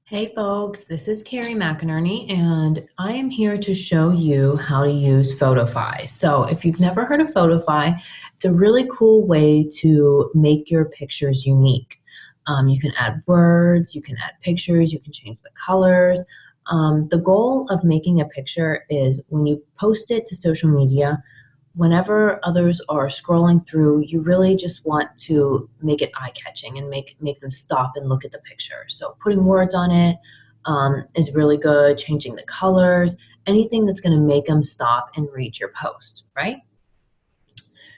Hey folks, this is Carrie McInerney, and I am here to show you how to use Photofy. So if you've never heard of Photofy, it's a really cool way to make your pictures unique. You can add words, you can add pictures, you can change the colors. The goal of making a picture is when you post it to social media, whenever others are scrolling through, you really just want to make it eye-catching and make them stop and look at the picture. So putting words on it is really good, changing the colors, anything that's going to make them stop and read your post, right?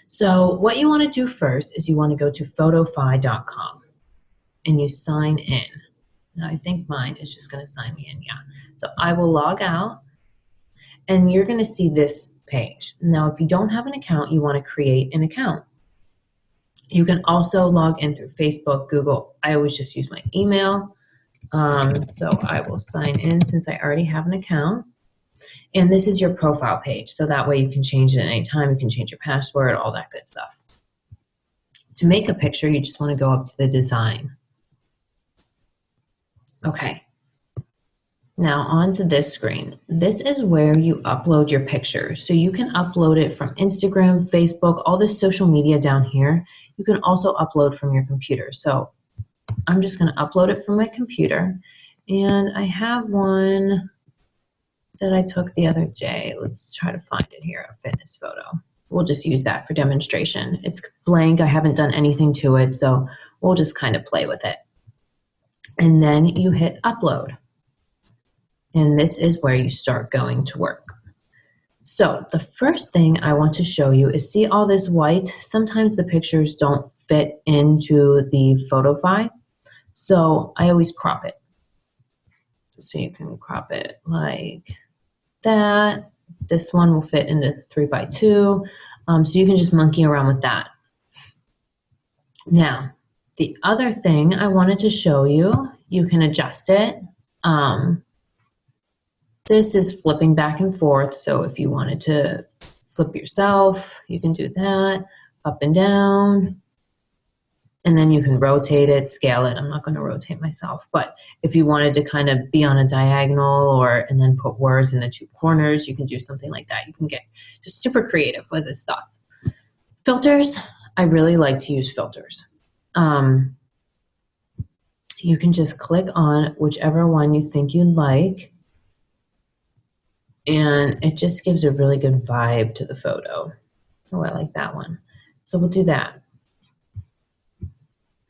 So what you want to do first is you want to go to photofy.com and you sign in. Now I think mine is just going to sign me in, yeah. So I will log out and you're going to see this page. Now, if you don't have an account, you want to create an account. You can also log in through Facebook, Google. I always just use my email. So I will sign in since I already have an account. And this is your profile page. So that way you can change it at any time. You can change your password, all that good stuff. To make a picture, you just want to go up to the design. Okay. Now onto this screen. This is where you upload your pictures. So you can upload it from Instagram, Facebook, all this social media down here. You can also upload from your computer. So I'm just going to upload it from my computer. And I have one that I took the other day. Let's try to find it here, a fitness photo. We'll just use that for demonstration. It's blank. I haven't done anything to it, so we'll just kind of play with it. And then you hit upload. And this is where you start going to work. So the first thing I want to show you is, see all this white? Sometimes the pictures don't fit into the Photofy. So I always crop it. So you can crop it like that. This one will fit into 3x2. So you can just monkey around with that. Now, the other thing I wanted to show you, you can adjust it. This is flipping back and forth, so if you wanted to flip yourself, you can do that, up and down, and then you can rotate it, scale it. I'm not going to rotate myself, but if you wanted to kind of be on a diagonal and then put words in the two corners, you can do something like that. You can get just super creative with this stuff. Filters, I really like to use filters. You can just click on whichever one you think you like, and it just gives a really good vibe to the photo. Oh, I like that one. So we'll do that.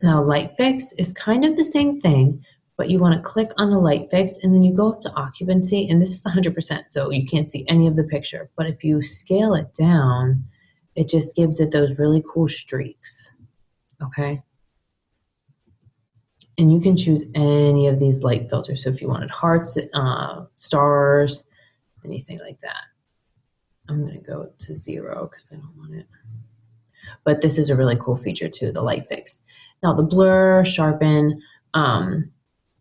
Now, light fix is kind of the same thing, but you want to click on the light fix and then you go up to occupancy, and this is 100%, so you can't see any of the picture. But if you scale it down, it just gives it those really cool streaks, okay? And you can choose any of these light filters. So if you wanted hearts, stars, anything like that. I'm going to go to 0 because I don't want it. But this is a really cool feature too, the light fix. Now the blur, sharpen,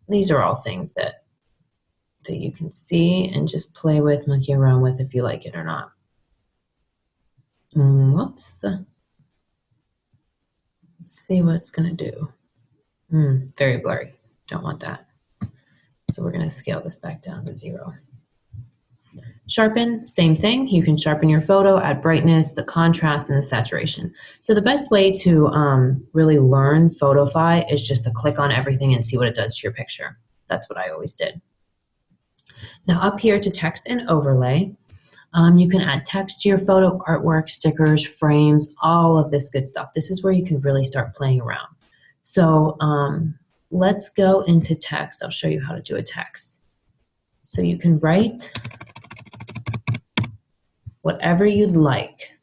these are all things that you can see and just play with, monkey around with if you like it or not. Whoops. Let's see what it's going to do. Very blurry. Don't want that. So we're going to scale this back down to 0. Sharpen, same thing. You can sharpen your photo, add brightness, the contrast, and the saturation. So the best way to really learn Photofy is just to click on everything and see what it does to your picture. That's what I always did. Now up here to text and overlay, you can add text to your photo, artwork, stickers, frames, all of this good stuff. This is where you can really start playing around. So let's go into text. I'll show you how to do a text. So you can write whatever you'd like.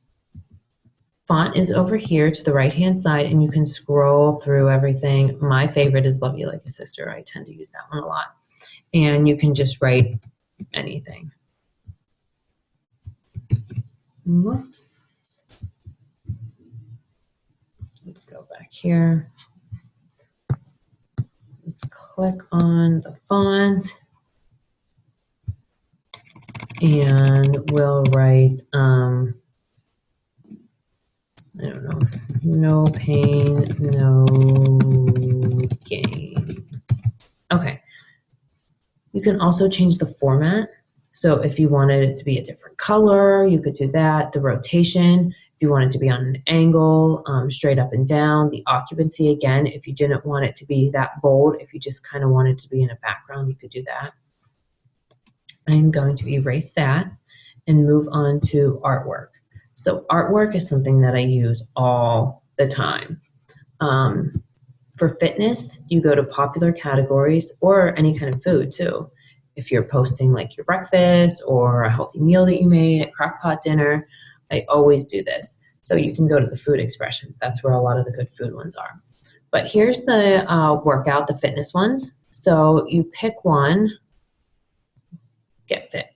Font is over here to the right-hand side, and you can scroll through everything. My favorite is Love You Like a Sister. I tend to use that one a lot. And you can just write anything. Whoops. Let's go back here. Let's click on the font. And we'll write, I don't know, no pain, no gain. Okay, You can also change the format. So if you wanted it to be a different color, you could do that. The rotation, if you want it to be on an angle, straight up and down. The occupancy, again, if you didn't want it to be that bold, if you just kind of wanted to be in a background, you could do that. I'm going to erase that and move on to artwork. So artwork is something that I use all the time. For fitness, you go to popular categories or any kind of food too. If you're posting like your breakfast or a healthy meal that you made, a crock-pot dinner, I always do this. So you can go to the food expression. That's where a lot of the good food ones are. But here's the workout, the fitness ones. So you pick one, get fit.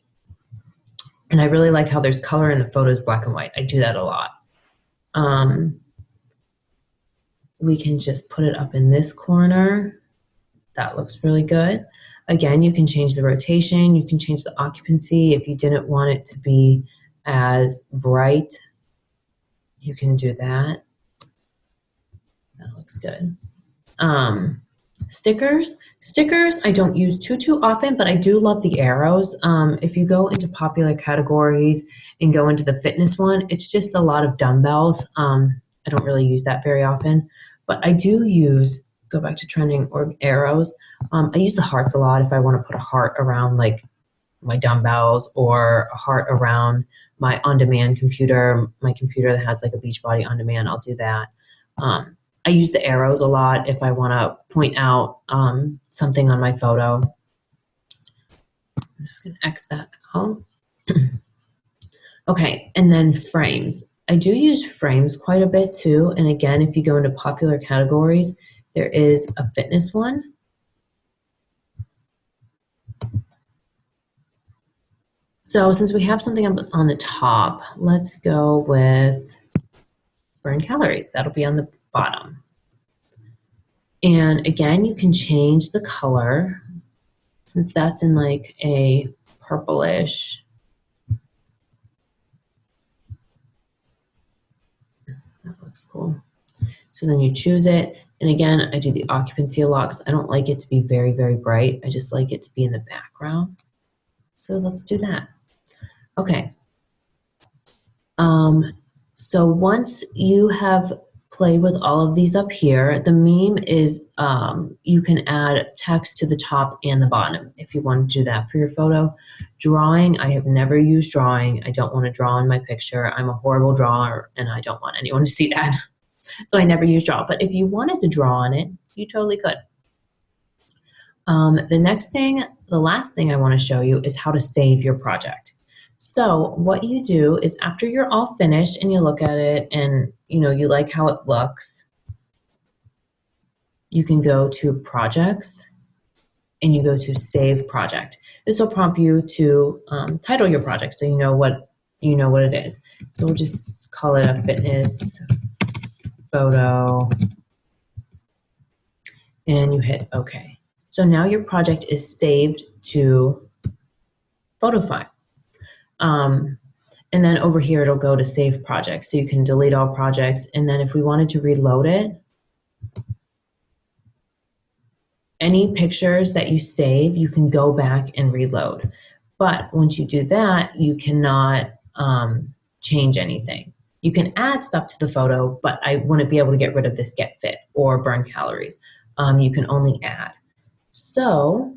And I really like how there's color in the photos, black and white. I do that a lot. We can just put it up in this corner. That looks really good. Again, you can change the rotation. You can change the occupancy. If you didn't want it to be as bright, you can do that. That looks good. Stickers I don't use too often, but I do love the arrows. If you go into popular categories and go into the fitness one, it's just a lot of dumbbells. I don't really use that very often, but I do use, go back to trending, or arrows. I use the hearts a lot if I want to put a heart around like my dumbbells, or a heart around my on-demand computer, my computer that has like a Beachbody on-demand, I'll do that. I use the arrows a lot if I want to point out something on my photo. I'm just going to X that out. Okay, and then frames. I do use frames quite a bit too. And again, if you go into popular categories, there is a fitness one. So since we have something on the top, let's go with burn calories. That'll be on the bottom. And again, you can change the color since that's in like a purplish. That looks cool. So then you choose it. And again, I do the occupancy a lot because I don't like it to be very, very bright. I just like it to be in the background. So let's do that. Okay. So once you have played with all of these up here, the meme is you can add text to the top and the bottom if you want to do that for your photo. Drawing, I have never used drawing. I don't want to draw in my picture. I'm a horrible drawer and I don't want anyone to see that. So I never use draw. But if you wanted to draw on it, you totally could. The last thing I want to show you is how to save your project. So what you do is after you're all finished and you look at it and you like how it looks, you can go to projects and you go to save project. This will prompt you to title your project so you know what it is. So we'll just call it a fitness photo and you hit OK. So now your project is saved to Photofy. And then over here, it'll go to save projects. So you can delete all projects. And then if we wanted to reload it, any pictures that you save, you can go back and reload. But once you do that, you cannot change anything. You can add stuff to the photo, but I wouldn't be able to get rid of this get fit or burn calories. You can only add. So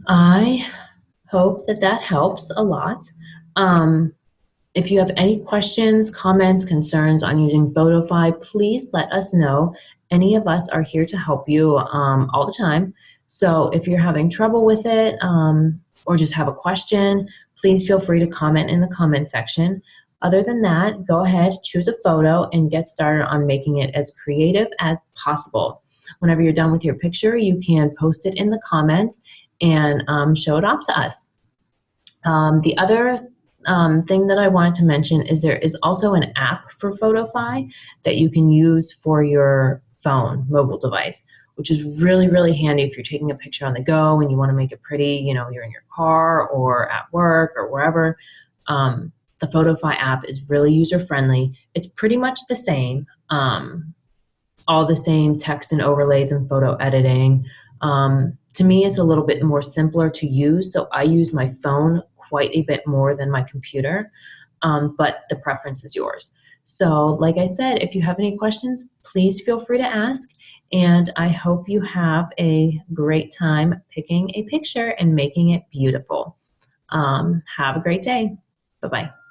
I hope that helps a lot. If you have any questions, comments, concerns on using Photofy, please let us know. Any of us are here to help you all the time. So if you're having trouble with it or just have a question, please feel free to comment in the comment section. Other than that, go ahead, choose a photo, and get started on making it as creative as possible. Whenever you're done with your picture, you can post it in the comments and show it off to us. The other thing that I wanted to mention is there is also an app for Photofy that you can use for your phone, mobile device, which is really, really handy if you're taking a picture on the go and you want to make it pretty, you're in your car or at work or wherever. The Photofy app is really user-friendly. It's pretty much the same, all the same text and overlays and photo editing. to me is a little bit more simpler to use. So I use my phone quite a bit more than my computer, but the preference is yours. So like I said, if you have any questions, please feel free to ask. And I hope you have a great time picking a picture and making it beautiful. Have a great day. Bye-bye.